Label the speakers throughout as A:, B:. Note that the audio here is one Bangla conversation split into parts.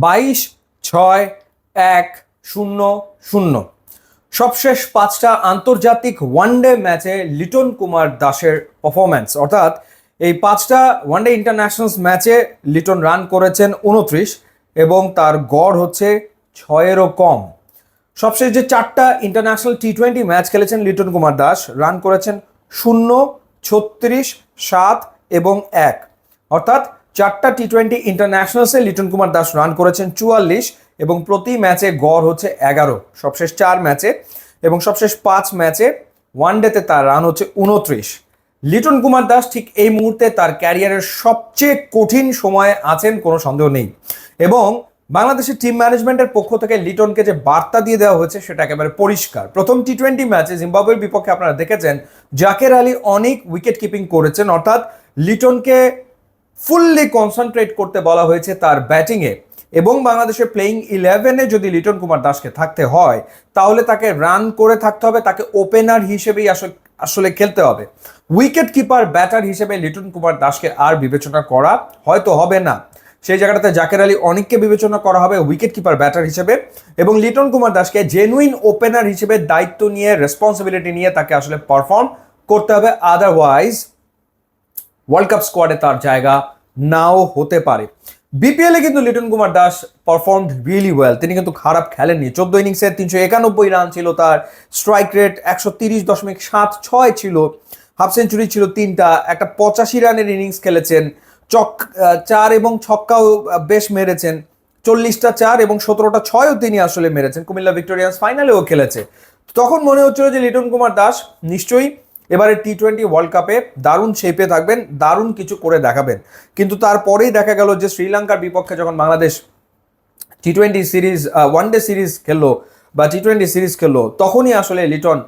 A: 22-6-1-0-0। সবশেষ 5টা আন্তর্জাতিক ওয়ানডে ম্যাচে লিটন কুমার দাসের পারফরম্যান্স, অর্থাৎ এই 5টা ওয়ানডে ইন্টারন্যাশনালস ম্যাচে লিটন রান করেছেন 29 এবং তার গড় হচ্ছে 6-এরও কম। সবশেষ যে 4টা ইন্টারন্যাশনাল টি20 ম্যাচ খেলেছেন লিটন কুমার দাস, রান করেছেন 0, 36, 7 এবং 1, অর্থাৎ 4টা টি20 ইন্টারন্যাশনালসে লিটন কুমার দাস রান করেছেন 44 এবং প্রতি ম্যাচে গড় হচ্ছে 11 সবশেষ 4 ম্যাচে, এবং সবশেষ 5 ম্যাচে ওয়ানডেতে তার রান হচ্ছে 29। লিটন কুমার দাস ঠিক এই মুহূর্তে তার ক্যারিয়ারের সবচেয়ে কঠিন সময়ে আছেন, কোনো সন্দেহ নেই। এবং বাংলাদেশের টিম ম্যানেজমেন্টের পক্ষ থেকে লিটনকে যে বার্তা দিয়ে দেওয়া হয়েছে সেটা একেবারে পরিষ্কার। প্রথম টি20 ম্যাচে জিম্বাবুয়ের বিপক্ষে আপনারা দেখেছেন জাকের আলী অনেক উইকেট কিপিং করেছেন, অর্থাৎ লিটনকে ফুললি কনসেন্ট্রেট করতে বলা হয়েছে তার ব্যাটিংয়ে। এবং বাংলাদেশের প্লেইং 11-এ যদি লিটন কুমার দাসকে থাকতে হয় তাহলে তাকে রান করে থাকতে হবে, তাকে ওপেনার হিসেবেই আসলে খেলতে হবে। উইকেট কিপার ব্যাটার হিসেবে লিটন কুমার দাসকে আর বিবেচনা করা হয়তো হবে না, সেই জায়গাটাতে জাকের আলী অনেককে বিবেচনা করা হবে উইকেট কিপার ব্যাটার হিসেবে, এবং লিটন কুমার দাসকে জেনুইন ওপেনার হিসেবে দায়িত্ব নিয়ে রেসপন্সিবিলিটি নিয়ে তাকে আসলে পারফর্ম করতে হবে, আদারওয়াইজ ওয়ার্ল্ড কাপ স্কোয়াডে তার জায়গা নাও হতে পারে। বিপিএলে কিন্তু Liton Kumar Das performed really well, তিনি কিন্তু খারাপ খেলেননি। 14 ইনিংসে 391 রান ছিল তার, স্ট্রাইক রেট 130.76 ছিল, হাফ সেঞ্চুরি ছিল 3টা, একটা 85 রানের ইনিংস খেলেছেন, 4 এবং ছক্কাও বেশ মেরেছেন, 40টা 4 এবং 17টা 6ও তিনি আসলে মেরেছেন। কুমিল্লা ভিক্টোরিয়ান্স ফাইনালেও খেলেছে। তখন মনে হচ্ছিল যে লিটন কুমার দাস নিশ্চয়ই এবারে টি20 ওয়ার্ল্ড কাপে দারুণ শেপে থাকবেন, দারুণ কিছু করে দেখাবেন। কিন্তু তারপরেই দেখা গেল যে শ্রীলঙ্কার বিপক্ষে যখন Bangladesh T20 series one day series খেললো বা টি20 সিরিজ খেললো, তখনই আসলে লিটন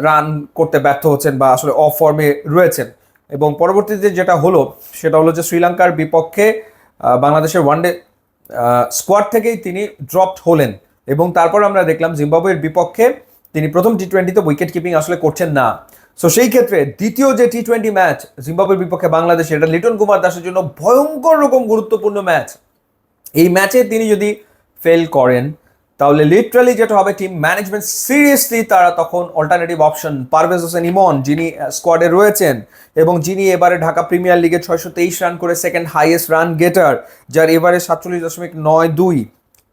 A: রান করতে ব্যর্থ হচ্ছেন বা আসলে অফ ফর্মে রয়েছেন। এবং পরবর্তীতে যেটা হলো সেটা হলো যে শ্রীলঙ্কার বিপক্ষে বাংলাদেশের ওয়ানডে স্কোয়াড থেকেই তিনি ড্রপড হলেন, এবং তারপর আমরা দেখলাম জিম্বাবুয়ের বিপক্ষে তিনি প্রথম টি20তে উইকেট কিপিং আসলে করছেন না। সো সেই ক্ষেত্রে দ্বিতীয় যে টি20 ম্যাচ জিম্বাবুয়ের বিপক্ষে বাংলাদেশ, এটা লিটন কুমার দাসের জন্য ভয়ঙ্কর রকম গুরুত্বপূর্ণ ম্যাচ। এই ম্যাচে তিনি যদি ফেল করেন তাহলে লিটারালি যেটা হবে, টিম ম্যানেজমেন্ট সিরিয়াসলি তারা তখন অল্টারনেটিভ অপশন পারভেজ হোসেন ইমন, যিনি স্কোয়াডে রয়েছেন এবং যিনি এবারে ঢাকা প্রিমিয়ার লিগে 623 রান করে সেকেন্ড হাইয়েস্ট রান গেটার, যার এবারে 47.92,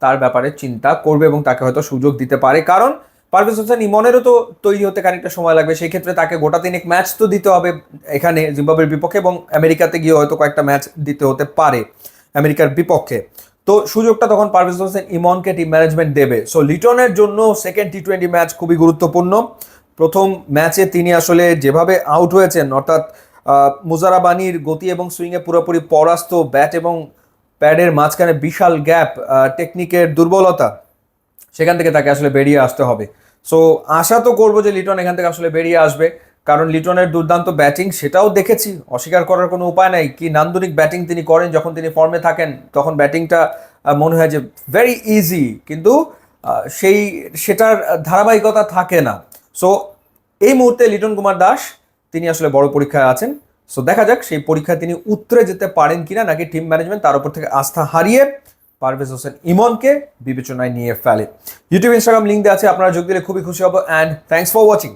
A: তার ব্যাপারে চিন্তা করবে এবং তাকে হয়তো সুযোগ দিতে পারে। কারণ পারভেজ হোসেন ইমনেরও তো তৈরি হতে খানিকটা সময় লাগবে, সেই ক্ষেত্রে তাকে গোটা 3 ম্যাচ তো দিতে হবে এখানে জিম্বাবুয়ের বিপক্ষে, এবং আমেরিকাতে গিয়ে হয়তো কয়েকটা ম্যাচ দিতে হতে পারে আমেরিকার বিপক্ষে। তো সুযোগটা তখন পারভেজ হোসেন ইমনকে টিম ম্যানেজমেন্ট দেবে। সো লিটনের জন্য সেকেন্ড টি20 ম্যাচ খুবই গুরুত্বপূর্ণ। প্রথম ম্যাচে তিনি আসলে যেভাবে আউট হয়েছেন, অর্থাৎ মুজারাবানির গতি এবং সুইংয়ে পুরোপুরি পরাস্ত, ব্যাট এবং প্যাডের মাঝখানে বিশাল গ্যাপ, টেকনিকের দুর্বলতা, সেখান থেকে তাকে আসলে বেরিয়ে আসতে হবে। সো আশা তো করবো যে লিটন এখান থেকে আসলে বেরিয়ে আসবে, কারণ লিটনের দুর্দান্ত ব্যাটিং সেটাও দেখেছি, অস্বীকার করার কোনো উপায় নাই। কি নান্দনিক ব্যাটিং তিনি করেন, যখন তিনি ফর্মে থাকেন তখন ব্যাটিংটা মনে হয় যে ভেরি ইজি, কিন্তু সেটার ধারাবাহিকতা থাকে না। সো এই মুহূর্তে লিটন কুমার দাস তিনি আসলে বড় পরীক্ষায় আছেন। সো দেখা যাক সেই পরীক্ষায় তিনি উতরে যেতে পারেন কিনা, নাকি টিম ম্যানেজমেন্ট তার উপর থেকে আস্থা হারিয়ে পারভেজ হোসেন ইমনকে বিবেচনায় নিয়ে ফেলে। ইউটিউব ইনস্টাগ্রাম লিঙ্ক দেওয়া আছে, আপনারা যোগ দিলে খুবই খুশি হব। And thanks for watching.